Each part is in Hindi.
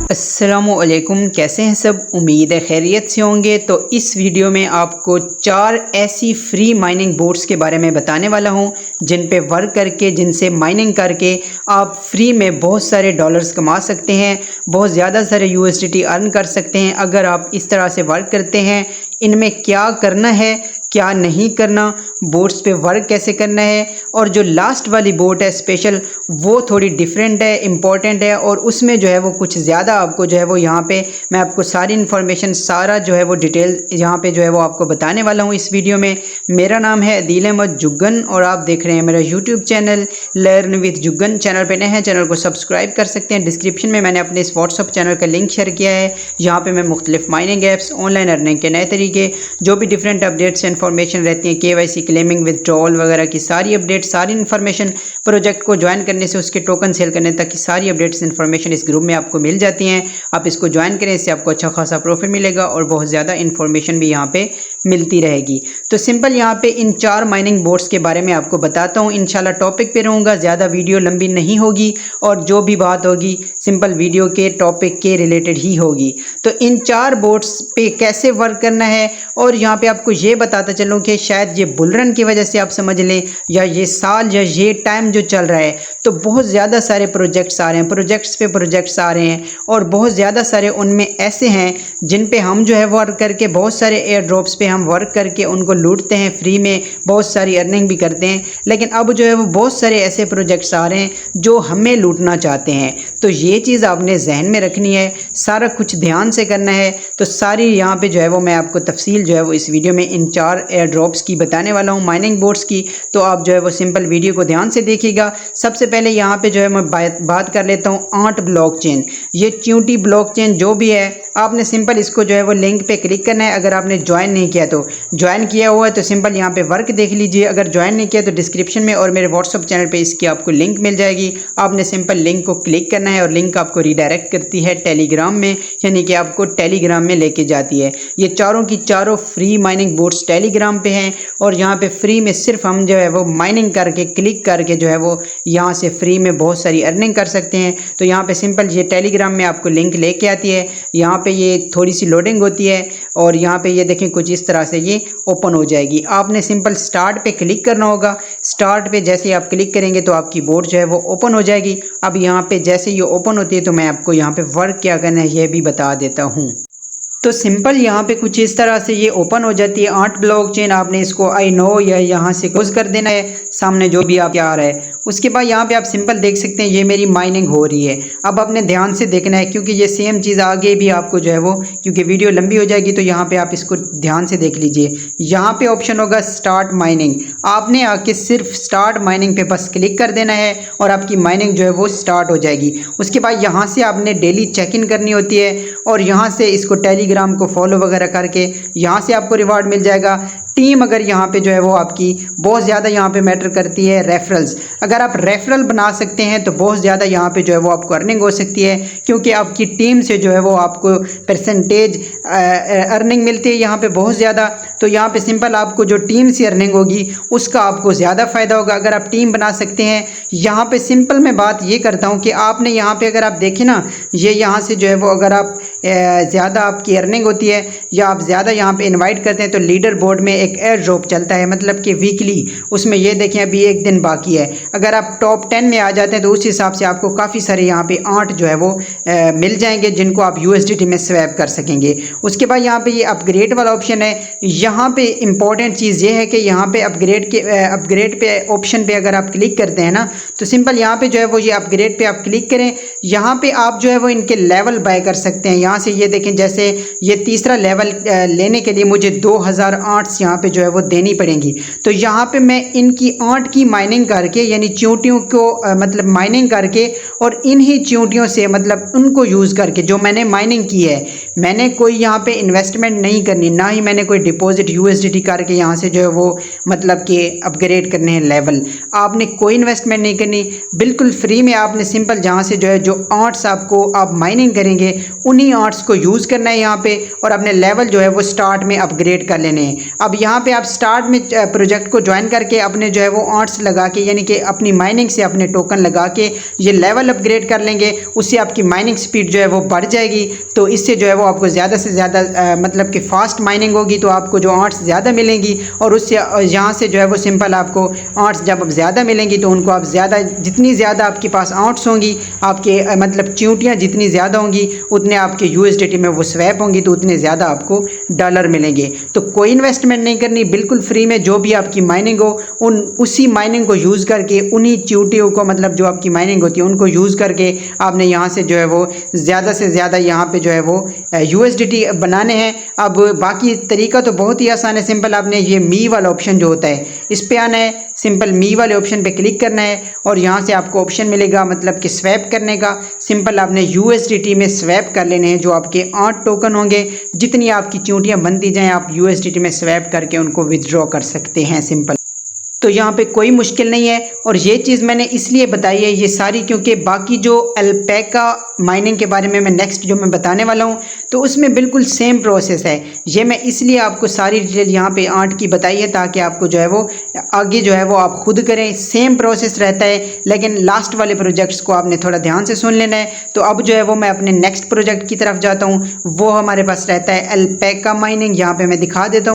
अस्सलामुअलैकुम, कैसे हैं सब। उम्मीद है खैरियत से होंगे। तो इस वीडियो में आपको 4 ऐसी फ्री माइनिंग बोट्स के बारे में बताने वाला हूं जिन पे वर्क करके, जिनसे माइनिंग करके आप फ्री में बहुत सारे डॉलर्स कमा सकते हैं, बहुत ज़्यादा सारे USDT अर्न कर सकते हैं अगर आप इस तरह से वर्क करते हैं। इनमें क्या करना है, क्या नहीं करना, बोट्स पे वर्क कैसे करना है, और जो लास्ट वाली बोट है स्पेशल, वो थोड़ी डिफरेंट है, इम्पॉर्टेंट है, और उसमें जो है वो कुछ ज़्यादा आपको जो है वो यहाँ पे मैं आपको सारी इन्फॉर्मेशन, सारा जो है वो डिटेल यहाँ पे जो है वो आपको बताने वाला हूँ इस वीडियो में। मेरा नाम है अदील अहमद जुग्गन और आप देख रहे हैं मेरा YouTube channel learn with Juggan. Channel पे नए हैं, चैनल को सब्सक्राइब कर सकते हैं। डिस्क्रिप्शन में मैंने अपने इस व्हाट्सअप चैनल का लिंक शेयर किया है। यहाँ पे मैं मुख्तलिफ माइनिंग ऐप्स, ऑनलाइन अर्निंग के नए तरीके, जो भी डिफरेंट अपडेट्स इन्फॉर्मेशन रहती है, KYC, क्लेमिंग, विथड्रॉल वगैरह की सारी अपडेट, सारी इन्फॉर्मेशन, प्रोजेक्ट को ज्वाइन करने से उसके टोकन सेल करने तक की सारी अपडेट्स इन्फॉर्मेशन इस ग्रुप में आपको मिल जाती हैं। आप इसको ज्वाइन करें, इससे आपको अच्छा खासा प्रॉफिट मिलेगा और बहुत ज़्यादा इन्फॉर्मेशन भी यहाँ पे मिलती रहेगी। तो सिंपल यहाँ पे इन 4 माइनिंग बोट्स के बारे में आपको बताता हूँ। इंशाल्लाह टॉपिक पे रहूँगा, ज़्यादा वीडियो लंबी नहीं होगी और जो भी बात होगी सिंपल वीडियो के टॉपिक के रिलेटेड ही होगी। तो इन 4 बोट्स पे कैसे वर्क करना है, और यहाँ पे आपको ये बताता चलूँ कि शायद ये बुलरन की वजह से आप समझ लें, या ये साल या ये टाइम जो चल रहा है, तो बहुत ज़्यादा सारे प्रोजेक्ट्स आ रहे हैं, प्रोजेक्ट्स पे प्रोजेक्ट्स आ रहे हैं, और बहुत ज़्यादा सारे उनमें ऐसे हैं जिन पे हम जो है वर्क करके, बहुत सारे एयर ड्रॉप्स पे हम वर्क करके उनको लूटते हैं फ्री में, बहुत सारी अर्निंग भी करते हैं। लेकिन अब जो है वो बहुत सारे ऐसे प्रोजेक्ट्स आ रहे हैं जो हमें लूटना चाहते हैं। तो ये चीज़ आपने जहन में रखनी है, सारा कुछ ध्यान से करना है। तो सारी यहाँ पे जो है वो मैं आपको तफसील जो है वो इस वीडियो में इन 4 एयर ड्रॉप्स की बताने वाला हूँ, माइनिंग बोट्स की। तो आप जो है वो सिंपल वीडियो को ध्यान से देखिएगा। सबसे पहले यहाँ पे जो है मैं बात कर लेता हूँ आंट ब्लॉकचेन। ये च्यूटी ब्लॉकचेन जो भी है, आपने सिंपल इसको जो है वो लिंक पे क्लिक करना है। अगर आपने ज्वाइन नहीं किया तो ज्वाइन किया हुआ है तो सिंपल यहाँ पे वर्क देख लीजिए। अगर ज्वाइन नहीं किया तो डिस्क्रिप्शन में और मेरे व्हाट्सअप चैनल पे इसकी आपको लिंक मिल जाएगी। आपने सिंपल लिंक को क्लिक करना है और लिंक आपको रिडायरेक्ट करती है टेलीग्राम में, यानी कि आपको टेलीग्राम में लेके जाती है। ये चारों की चारों फ्री माइनिंग बोट्स टेलीग्राम पे हैं और यहाँ पे फ्री में सिर्फ हम जो है वो माइनिंग करके, क्लिक करके जो है वो यहाँ से फ्री में बहुत सारी अर्निंग कर सकते हैं। तो यहाँ पे सिंपल ये टेलीग्राम में आपको लिंक लेके आती है। यहाँ पे ये थोड़ी सी लोडिंग होती है और यहाँ पे ये देखें कुछ इस तरह से ये ओपन हो जाएगी। आपने सिंपल स्टार्ट पे क्लिक करना होगा। स्टार्ट पे जैसे आप क्लिक करेंगे तो आपकी बोट जो है वो ओपन हो जाएगी। अब यहाँ पे जैसे ये ओपन होती है तो मैं आपको यहाँ पे वर्क क्या करना है ये भी बता देता हूँ। तो सिंपल यहाँ पे कुछ इस तरह से ये ओपन हो जाती है आंट ब्लॉकचेन। आपने इसको आई नो या यहाँ से क्लोज कर देना है, सामने जो भी आपके आ रहा है। उसके बाद यहाँ पे आप सिंपल देख सकते हैं ये मेरी माइनिंग हो रही है। अब आपने ध्यान से देखना है क्योंकि ये सेम चीज़ आगे भी आपको जो है वो, क्योंकि वीडियो लंबी हो जाएगी तो यहाँ पे आप इसको ध्यान से देख लीजिए। यहाँ पे ऑप्शन होगा स्टार्ट माइनिंग। आपने आके सिर्फ स्टार्ट माइनिंग पे बस क्लिक कर देना है और आपकी माइनिंग जो है वो स्टार्ट हो जाएगी। उसके बाद यहाँ से आपने डेली चेक इन करनी होती है और यहाँ से इसको टेलीग्राम को फॉलो वगैरह करके यहाँ से आपको रिवार्ड मिल जाएगा। टीम अगर यहाँ पे जो है वो आपकी बहुत ज़्यादा यहाँ पे मैटर करती है। रेफरल्स, अगर आप रेफरल बना सकते हैं तो बहुत ज़्यादा यहाँ पे जो है वो आपको अर्निंग हो सकती है, क्योंकि आपकी टीम से जो है वो आपको परसेंटेज अर्निंग मिलती है यहाँ पे बहुत ज़्यादा। तो यहाँ पे सिंपल आपको जो टीम से अर्निंग होगी उसका आपको ज़्यादा फ़ायदा होगा अगर आप टीम बना सकते हैं। यहाँ पे सिंपल मैं बात ये करता हूँ कि आपने यहाँ पे अगर आप देखें ना, ये यहाँ से जो है वो अगर आप ज़्यादा आपकी अर्निंग होती है या आप ज़्यादा यहाँ पे इनवाइट करते हैं तो लीडर बोर्ड में एक एयर ड्रॉप चलता है, मतलब कि वीकली। उसमें ये देखें अभी 1 दिन बाकी है। अगर आप टॉप 10 में आ जाते हैं तो उस हिसाब से आपको काफ़ी सारे यहाँ पे आंट जो है वो मिल जाएंगे जिनको आप USDT में स्वैप कर सकेंगे। उसके बाद यहाँ पे ये अपग्रेड वाला ऑप्शन है। यहाँ पे इंपॉर्टेंट चीज़ ये है कि यहाँ पे अपग्रेड पे ऑप्शन पे अगर आप क्लिक करते हैं ना तो सिंपल यहाँ पे जो है वो ये अपग्रेड पे आप क्लिक करें। यहाँ पे आप जो है वो इनके लेवल बाय कर सकते हैं। यहाँ से ये देखें, जैसे ये तीसरा लेवल लेने के लिए मुझे 2000 आंट्स यहाँ पे जो है वो देनी पड़ेंगी। तो यहाँ पे मैं इनकी आंट की माइनिंग करके, यानी चींटियों को मतलब माइनिंग करके और इन्हीं चींटियों से मतलब उनको यूज़ करके जो मैंने माइनिंग की है, मैंने कोई यहाँ पे इन्वेस्टमेंट नहीं करनी, ना ही मैंने कोई डिपॉजिट USDT करके यहाँ से जो है वो मतलब कि अपग्रेड करने हैं लेवल। आपने कोई इन्वेस्टमेंट नहीं करनी, बिल्कुल फ्री में आपने सिंपल जहाँ से जो है जो आंट्स आपको आप माइनिंग करेंगे उन्हीं आर्ट्स को यूज़ करना है यहाँ पे और अपने लेवल जो है वो स्टार्ट में अपग्रेड कर लेने हैं। अब यहाँ पे आप स्टार्ट में प्रोजेक्ट को ज्वाइन करके अपने जो है वो आर्ट्स लगा के यानी कि अपनी माइनिंग से अपने टोकन लगा के ये लेवल अपग्रेड कर लेंगे, उससे आपकी माइनिंग स्पीड जो है वो बढ़ जाएगी। तो इससे जो है वो आपको ज़्यादा से ज़्यादा मतलब कि फ़ास्ट माइनिंग होगी, तो आपको जो आर्ट्स ज़्यादा मिलेंगी और उससे यहाँ से जो है वो सिंपल आपको आर्ट्स जब अब ज़्यादा मिलेंगी तो उनको आप ज़्यादा, जितनी ज़्यादा आपके पास आर्ट्स होंगी, आपके मतलब चींटियाँ जितनी ज़्यादा होंगी उतने आपके USDT में वो स्वैप होंगी, तो उतने ज़्यादा आपको डॉलर मिलेंगे। तो कोई इन्वेस्टमेंट नहीं करनी, बिल्कुल फ्री में जो भी आपकी माइनिंग हो उसी माइनिंग को यूज़ करके, उन्हीं चींटियों को मतलब जो आपकी माइनिंग होती है उनको यूज़ करके आपने यहाँ से जो है वो ज़्यादा से ज़्यादा यहाँ पे जो है वो USDT बनाने हैं। अब बाकी तरीका तो बहुत ही आसान है, सिंपल आपने ये मी वाला ऑप्शन जो होता है इस पर आना है, सिंपल मी वाले ऑप्शन पे क्लिक करना है और यहाँ से आपको ऑप्शन मिलेगा मतलब कि स्वैप करने का। सिंपल आपने USDT में स्वैप कर लेने हैं, जो आपके 8 टोकन होंगे, जितनी आपकी चींटियाँ बनती जाएँ आप USDT में स्वैप करके उनको विथड्रॉ कर सकते हैं सिंपल। तो यहाँ पे कोई मुश्किल नहीं है और ये चीज़ मैंने इसलिए बताई है ये सारी, क्योंकि बाकी जो अल्पैका माइनिंग के बारे में मैं नेक्स्ट जो मैं बताने वाला हूँ तो उसमें बिल्कुल सेम प्रोसेस है। ये मैं इसलिए आपको सारी डिटेल यहाँ पे 8 की बताई है ताकि आपको जो है वो आगे जो है वो आप खुद करें, सेम प्रोसेस रहता है, लेकिन लास्ट वाले प्रोजेक्ट्स को आपने थोड़ा ध्यान से सुन लेना है। तो अब जो है वो मैं अपने नेक्स्ट प्रोजेक्ट की तरफ जाता हूँ, वो हमारे पास रहता है अल्पैका माइनिंग। यहाँ पर मैं दिखा देता हूँ।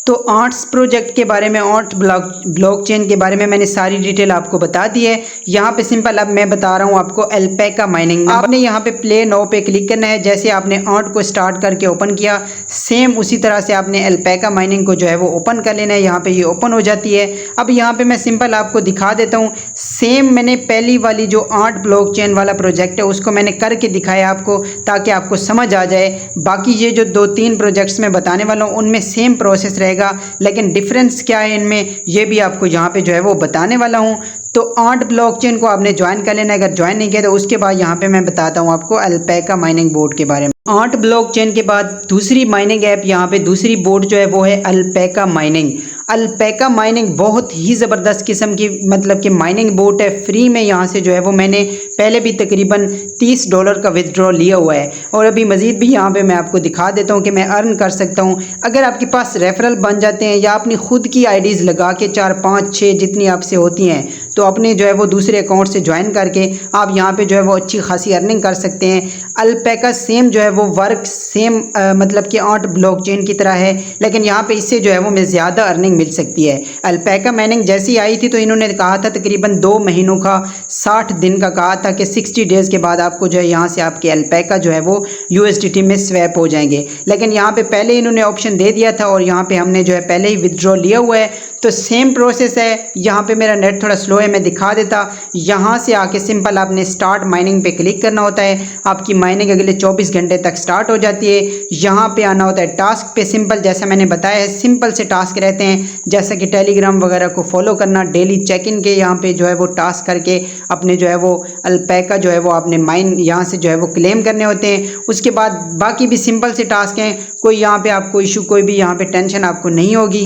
तो आर्ट्स प्रोजेक्ट के बारे में, आर्ट ब्लॉकचेन के बारे में मैंने सारी डिटेल आपको बता दी है। यहाँ पे सिंपल अब मैं बता रहा हूँ आपको अल्पैका माइनिंग। आपने यहाँ पे प्ले नाउ पे क्लिक करना है। जैसे आपने आर्ट को स्टार्ट करके ओपन किया, सेम उसी तरह से आपने अल्पैका माइनिंग को जो है वो ओपन कर लेना है। यहाँ पे ये ओपन हो जाती है। अब यहाँ पे मैं सिंपल आपको दिखा देता हूँ। सेम मैंने पहली वाली जो आर्ट ब्लॉकचेन वाला प्रोजेक्ट है उसको मैंने करके दिखाया आपको, ताकि आपको समझ आ जाए। बाकी ये जो 2-3 प्रोजेक्ट्स मैं बताने वाला हूँ उनमें सेम प्रोसेस रहेगा, लेकिन डिफरेंस क्या है इनमें ये भी आपको यहाँ पे जो है वो बताने वाला हूँ। तो आर्ट ब्लॉकचेन को आपने ज्वाइन कर लेना है। अगर ज्वाइन नहीं किया तो उसके बाद यहाँ पे मैं बताता हूँ आपको अल्पैका माइनिंग बोर्ड के बारे में। आर्ट ब्लॉकचेन के बाद दूसरी माइनिंग ऐप, यहाँ पे दूसरी बोर्ड जो है वो है अल्पैका माइनिंग। अल्पैका माइनिंग बहुत ही ज़बरदस्त किस्म की मतलब कि माइनिंग बोट है। फ्री में यहाँ से जो है वो मैंने पहले भी तकरीबन $30 का विथड्रॉ लिया हुआ है और अभी मज़ीद भी यहाँ पे मैं आपको दिखा देता हूँ कि मैं अर्न कर सकता हूँ। अगर आपके पास रेफरल बन जाते हैं या अपनी खुद की आईडीज़ लगा के 4, 5, 6 जितनी आपसे होती हैं तो अपने जो है वो दूसरे अकाउंट से ज्वाइन करके आप यहाँ पे जो है वो अच्छी खासी अर्निंग कर सकते हैं। अल्पैका सेम जो है वो वर्क सेम मतलब कि आर्ट ब्लॉकचेन की तरह है, लेकिन यहाँ पे इससे जो है वो मैं ज़्यादा अर्निंग मिल सकती है। अल्पैका माइनिंग जैसी आई थी तो इन्होंने कहा था तकरीबन 2 महीनों का 60 दिन का कहा था कि 60 डेज़ के बाद आपको जो है यहाँ से आपके अल्पैका जो है वो USDT में स्वैप हो जाएंगे। लेकिन यहाँ पे पहले इन्होंने ऑप्शन दे दिया था और यहाँ पे हमने जो है पहले ही विथड्रॉ लिया हुआ है। तो सेम प्रोसेस है। यहाँ पे मेरा नेट थोड़ा स्लो है, मैं दिखा देता। यहाँ से आके सिंपल आपने स्टार्ट माइनिंग पे क्लिक करना होता है। आपकी माइनिंग अगले 24 घंटे तक स्टार्ट हो जाती है। यहाँ पे आना होता है टास्क पे। सिंपल जैसा मैंने बताया है, सिंपल से टास्क रहते हैं, जैसा कि टेलीग्राम वगैरह को फॉलो करना, डेली चेक इन के यहाँ पे जो है वो टास्क करके अपने जो है वो अल्पैका जो है वो आपने माइन यहाँ से जो है वो क्लेम करने होते हैं। उसके बाद बाकी भी सिंपल से टास्क हैं, कोई यहाँ पे आपको इशू, कोई भी यहाँ पे टेंशन आपको नहीं होगी।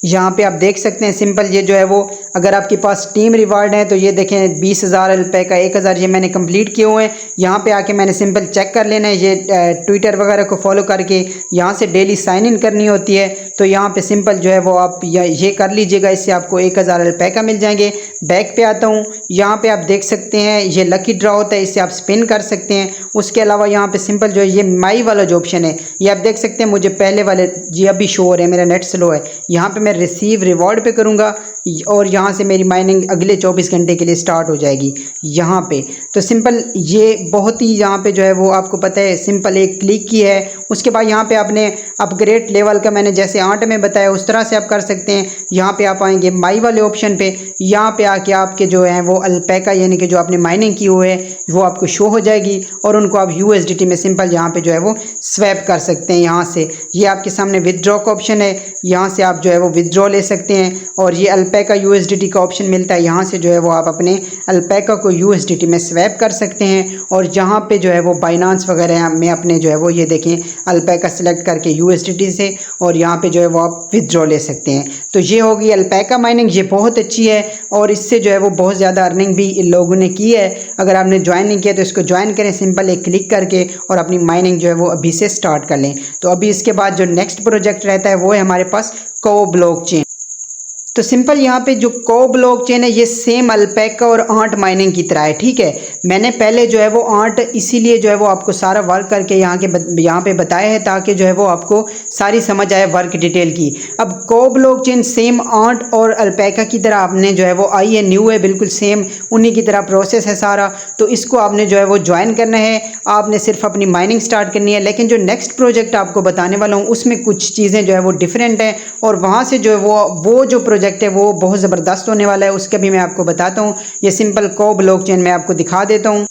यहाँ पे आप देख सकते हैं सिंपल ये जो है वो अगर आपके पास टीम रिवार्ड है तो ये देखें 20,000 अल्पैका 1,000 ये मैंने कंप्लीट किए हुए हैं। यहाँ पे आके मैंने सिंपल चेक कर लेना है। ये ट्विटर वगैरह को फॉलो करके यहाँ से डेली साइन इन करनी होती है। तो यहाँ पे सिंपल जो है वो आप ये कर लीजिएगा, इससे आपको 1,000 अल्पैका मिल जाएंगे। बैक पे आता हूँ, यहाँ पे आप देख सकते हैं ये लकी ड्रॉ होता है, इससे आप स्पिन कर सकते हैं। उसके अलावा यहाँ पे सिंपल जो है ये माई वाला जो ऑप्शन है ये आप देख सकते हैं, मुझे पहले वाले ये अभी शो हो रहे हैं, मेरा नेट स्लो है। यहाँ पे मैं रिसीव रिवॉर्ड पे करूँगा और यहाँ से मेरी माइनिंग अगले 24 घंटे के लिए स्टार्ट हो जाएगी यहाँ पे। तो सिंपल ये बहुत ही यहाँ पे जो है वो आपको पता है सिंपल एक क्लिक की है। उसके बाद यहाँ पे आपने अपग्रेड लेवल का मैंने जैसे 8 में बताया उस तरह से आप कर सकते हैं। यहाँ पे आप आएंगे माई वाले ऑप्शन पे, यहाँ पे आके आपके जो है वो अल्पैका यानी कि जो आपने माइनिंग की हुई है वो आपको शो हो जाएगी और उनको आप USDT में सिंपल यहाँ पे जो है वो स्वैप कर सकते हैं। यहाँ से ये आपके सामने विदड्रॉ का ऑप्शन है, यहाँ से आप जो है वो विदड्रॉ ले सकते हैं और ये अल्पैका USDT का ऑप्शन मिलता है, यहाँ से जो है वो आप अपने अल्पैका को USDT में स्वैप कर सकते हैं और यहाँ पे जो है वो बाइनांस वगैरह में अपने जो है वो ये देखें अल्पैका सेलेक्ट करके USDT से और यहाँ पे जो है वो आप विथड्रॉ ले सकते हैं। तो ये होगी अल्पैका माइनिंग, ये बहुत अच्छी है और इससे जो है वो बहुत ज़्यादा अर्निंग भी इन लोगों ने की है। अगर आपने ज्वाइन नहीं किया तो इसको ज्वाइन करें सिंपल एक क्लिक करके और अपनी माइनिंग जो है वो अभी से स्टार्ट कर लें। तो अभी इसके बाद जो नेक्स्ट प्रोजेक्ट रहता है वो है हमारे पास को ब्लॉकचेन। तो सिंपल यहाँ पे जो को ब्लॉकचेन है ये सेम अल्पैका और आंट माइनिंग की तरह है, ठीक है। मैंने पहले जो है वो आंट इसीलिए जो है वो आपको सारा वर्क करके यहाँ पे बताया है ताकि जो है वो आपको सारी समझ आए वर्क डिटेल की। अब को ब्लॉकचेन सेम आंट और अल्पैका की तरह आपने जो है वो आई है, न्यू है, बिल्कुल सेम उन्हीं की तरह प्रोसेस है सारा। तो इसको आपने जो है वो ज्वाइन करना है, आपने सिर्फ अपनी माइनिंग स्टार्ट करनी है। लेकिन जो नेक्स्ट प्रोजेक्ट आपको बताने वाला हूँ उसमें कुछ चीज़ें जो है वो डिफरेंट हैं और वहाँ से जो है वो जो प्रोजेक्ट है वो बहुत ज़बरदस्त होने वाला है, उसका भी मैं आपको बताता हूँ। ये सिंपल को ब्लॉकचेन मैं आपको दिखा देता हूँ।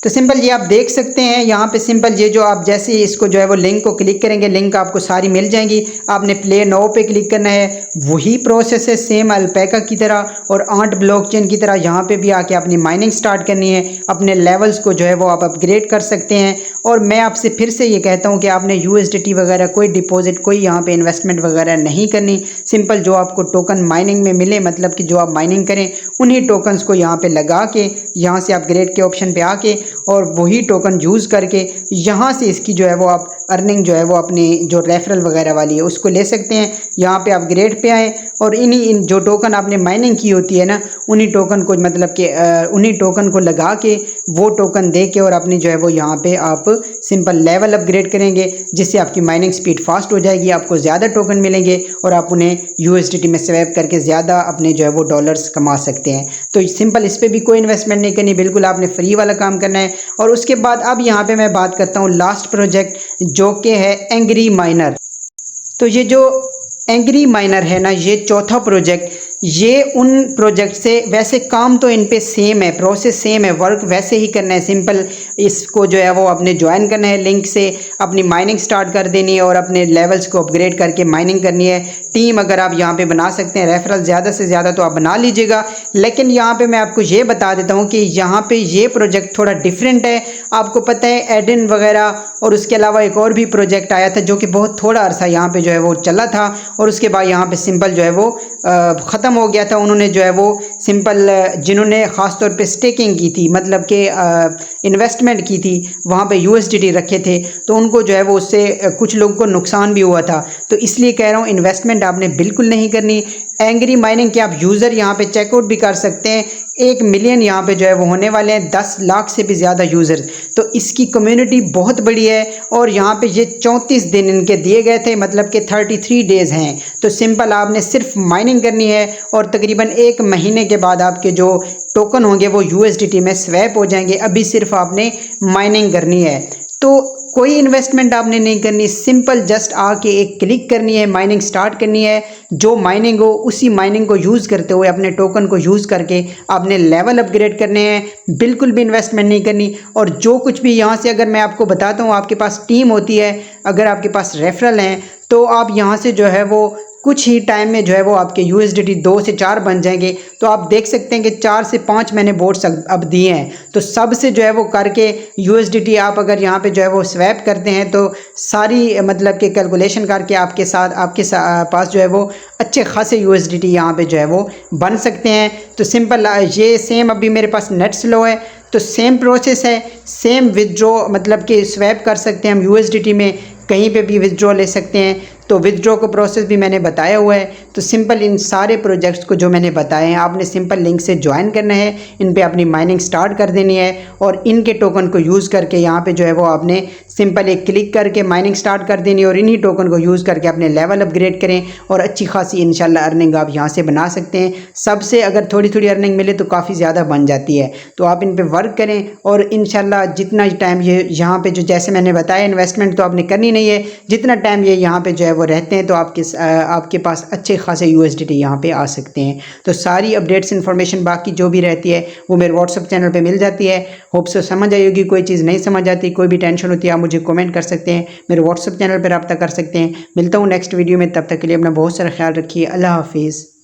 तो सिंपल ये आप देख सकते हैं यहाँ पे सिंपल ये जो आप जैसे ही इसको जो है वो लिंक को क्लिक करेंगे लिंक आपको सारी मिल जाएंगी। आपने प्ले नाउ पे क्लिक करना है, वही प्रोसेस है सेम अल्पैका की तरह और आंट ब्लॉकचेन की तरह। यहाँ पे भी आके अपनी माइनिंग स्टार्ट करनी है, अपने लेवल्स को जो है वो आप अपग्रेड कर सकते हैं। और मैं आपसे फिर से ये कहता हूँ कि आपने USDT वगैरह कोई डिपॉजिट कोई यहाँ पे इन्वेस्टमेंट वगैरह नहीं करनी। सिंपल जो आपको टोकन माइनिंग में मिले, मतलब कि जो आप माइनिंग करें उन्हीं टोकन्स को यहाँ पे लगा के यहाँ से अपग्रेड के ऑप्शन पे आके और वही टोकन यूज़ करके यहाँ से इसकी जो है वो आप अर्निंग जो है वो अपनी जो रेफरल वगैरह वाली है उसको ले सकते हैं। यहाँ पे अपग्रेड पे आए और इन जो टोकन आपने माइनिंग की होती है ना उन्हीं टोकन को मतलब कि उन्हीं टोकन को लगा के वो टोकन दे के और अपनी जो है वो यहाँ पे आप सिंपल लेवल अपग्रेड करेंगे जिससे आपकी माइनिंग स्पीड फास्ट हो जाएगी, आपको ज़्यादा टोकन मिलेंगे और आप उन्हें USDT में स्वैप करके ज़्यादा अपने जो है वो डॉलर्स कमा सकते हैं। तो सिंपल इस पर भी कोई इन्वेस्टमेंट नहीं करनी, बिल्कुल आपने फ्री वाला काम करना है। और उसके बाद अब यहाँ पे मैं बात करता हूँ लास्ट प्रोजेक्ट जो कि है एंग्री माइनर। तो ये जो एंग्री माइनर है ना ये चौथा प्रोजेक्ट, ये उन प्रोजेक्ट से वैसे काम तो इन पे सेम है, प्रोसेस सेम है, वर्क वैसे ही करना है। सिंपल इसको जो है वो अपने ज्वाइन करना है, लिंक से अपनी माइनिंग स्टार्ट कर देनी है और अपने लेवल्स को अपग्रेड करके माइनिंग करनी है। टीम अगर आप यहाँ पे बना सकते हैं, रेफरल ज़्यादा से ज़्यादा तो आप बना लीजिएगा। लेकिन यहाँ पे मैं आपको ये बता देता हूँ कि यहाँ पे ये प्रोजेक्ट थोड़ा डिफरेंट है। आपको पता है एडिन वगैरह और उसके अलावा एक और भी प्रोजेक्ट आया था जो कि बहुत थोड़ा अरसा यहाँ पे जो है वो चला था और उसके बाद यहाँ पे सिंपल जो है वो ख़त्म हो गया था। उन्होंने जो है वो सिंपल जिन्होंने ख़ास तौर पे स्टेकिंग की थी, मतलब कि इन्वेस्टमेंट की थी, वहाँ पे USDT रखे थे, तो उनको जो है वो उससे कुछ लोगों को नुकसान भी हुआ था। तो इसलिए कह रहा हूँ इन्वेस्टमेंट आपने बिल्कुल नहीं करनी। एंग्री माइनिंग के आप यूज़र यहाँ पे चेकआउट भी कर सकते हैं। 1 मिलियन यहाँ पे जो है वो होने वाले हैं, 10 लाख से भी ज़्यादा यूज़र। तो इसकी कम्युनिटी बहुत बड़ी है और यहाँ पे ये 34 दिन इनके दिए गए थे, मतलब कि 33 डेज़ हैं। तो सिंपल आपने सिर्फ माइनिंग करनी है और तकरीबन 1 महीने के बाद आपके जो टोकन होंगे वो USDT में स्वैप हो जाएंगे। अभी सिर्फ आपने माइनिंग करनी है, तो कोई इन्वेस्टमेंट आपने नहीं करनी, सिंपल जस्ट आके एक क्लिक करनी है, माइनिंग स्टार्ट करनी है। जो माइनिंग हो उसी माइनिंग को यूज़ करते हुए अपने टोकन को यूज़ करके आपने लेवल अपग्रेड करने हैं, बिल्कुल भी इन्वेस्टमेंट नहीं करनी। और जो कुछ भी यहाँ से अगर मैं आपको बताता हूँ, आपके पास टीम होती है, अगर आपके पास रेफरल हैं तो आप यहाँ से जो है वो कुछ ही टाइम में जो है वो आपके USDT 2 से 4 बन जाएंगे। तो आप देख सकते हैं कि 4 से 5 मैंने बोट्स अब दिए हैं। तो सबसे जो है वो करके USDT आप अगर यहाँ पे जो है वो स्वैप करते हैं तो सारी मतलब कि कैलकुलेशन करके आपके पास जो है वो अच्छे खासे USDT यहाँ पे जो है वो बन सकते हैं। तो सिंपल ये सेम अभी मेरे पास नेट स्लो है तो सेम प्रोसेस है, सेम विथड्रॉ मतलब कि स्वैप कर सकते हैं हम USDT में, कहीं पे भी विथड्रॉ ले सकते हैं। तो विथड्रॉ का प्रोसेस भी मैंने बताया हुआ है। तो सिंपल इन सारे प्रोजेक्ट्स को जो मैंने बताए हैं आपने सिंपल लिंक से ज्वाइन करना है, इन पे अपनी माइनिंग स्टार्ट कर देनी है और इनके टोकन को यूज़ करके यहाँ पे जो है वो आपने सिंपल एक क्लिक करके माइनिंग स्टार्ट कर देनी है और इन्हीं टोकन को यूज़ करके अपने लेवल अपग्रेड करें और अच्छी खासी इंशाल्लाह अर्निंग आप यहाँ से बना सकते हैं। सबसे अगर थोड़ी थोड़ी अर्निंग मिले तो काफ़ी ज़्यादा बन जाती है। तो आप इन पर वर्क करें और इंशाल्लाह जितना टाइम ये यहाँ पे जो जैसे मैंने बताया इन्वेस्टमेंट तो आपने करनी नहीं है, जितना टाइम ये यहाँ पे जो है वो रहते हैं तो आपके पास अच्छे खासे USDT यहाँ पे आ सकते हैं। तो सारी अपडेट्स इन्फॉर्मेशन बाकी जो भी रहती है वो मेरे व्हाट्सअप चैनल पे मिल जाती है। होप सो समझ आई होगी। कोई चीज़ नहीं समझ आती, कोई भी टेंशन होती है, आप मुझे कमेंट कर सकते हैं, मेरे व्हाट्सअप चैनल पर रब्ता कर सकते हैं। मिलता हूँ नेक्स्ट वीडियो में, तब तक के लिए अपना बहुत सारा ख्याल रखिए। अल्लाह हाफिज़।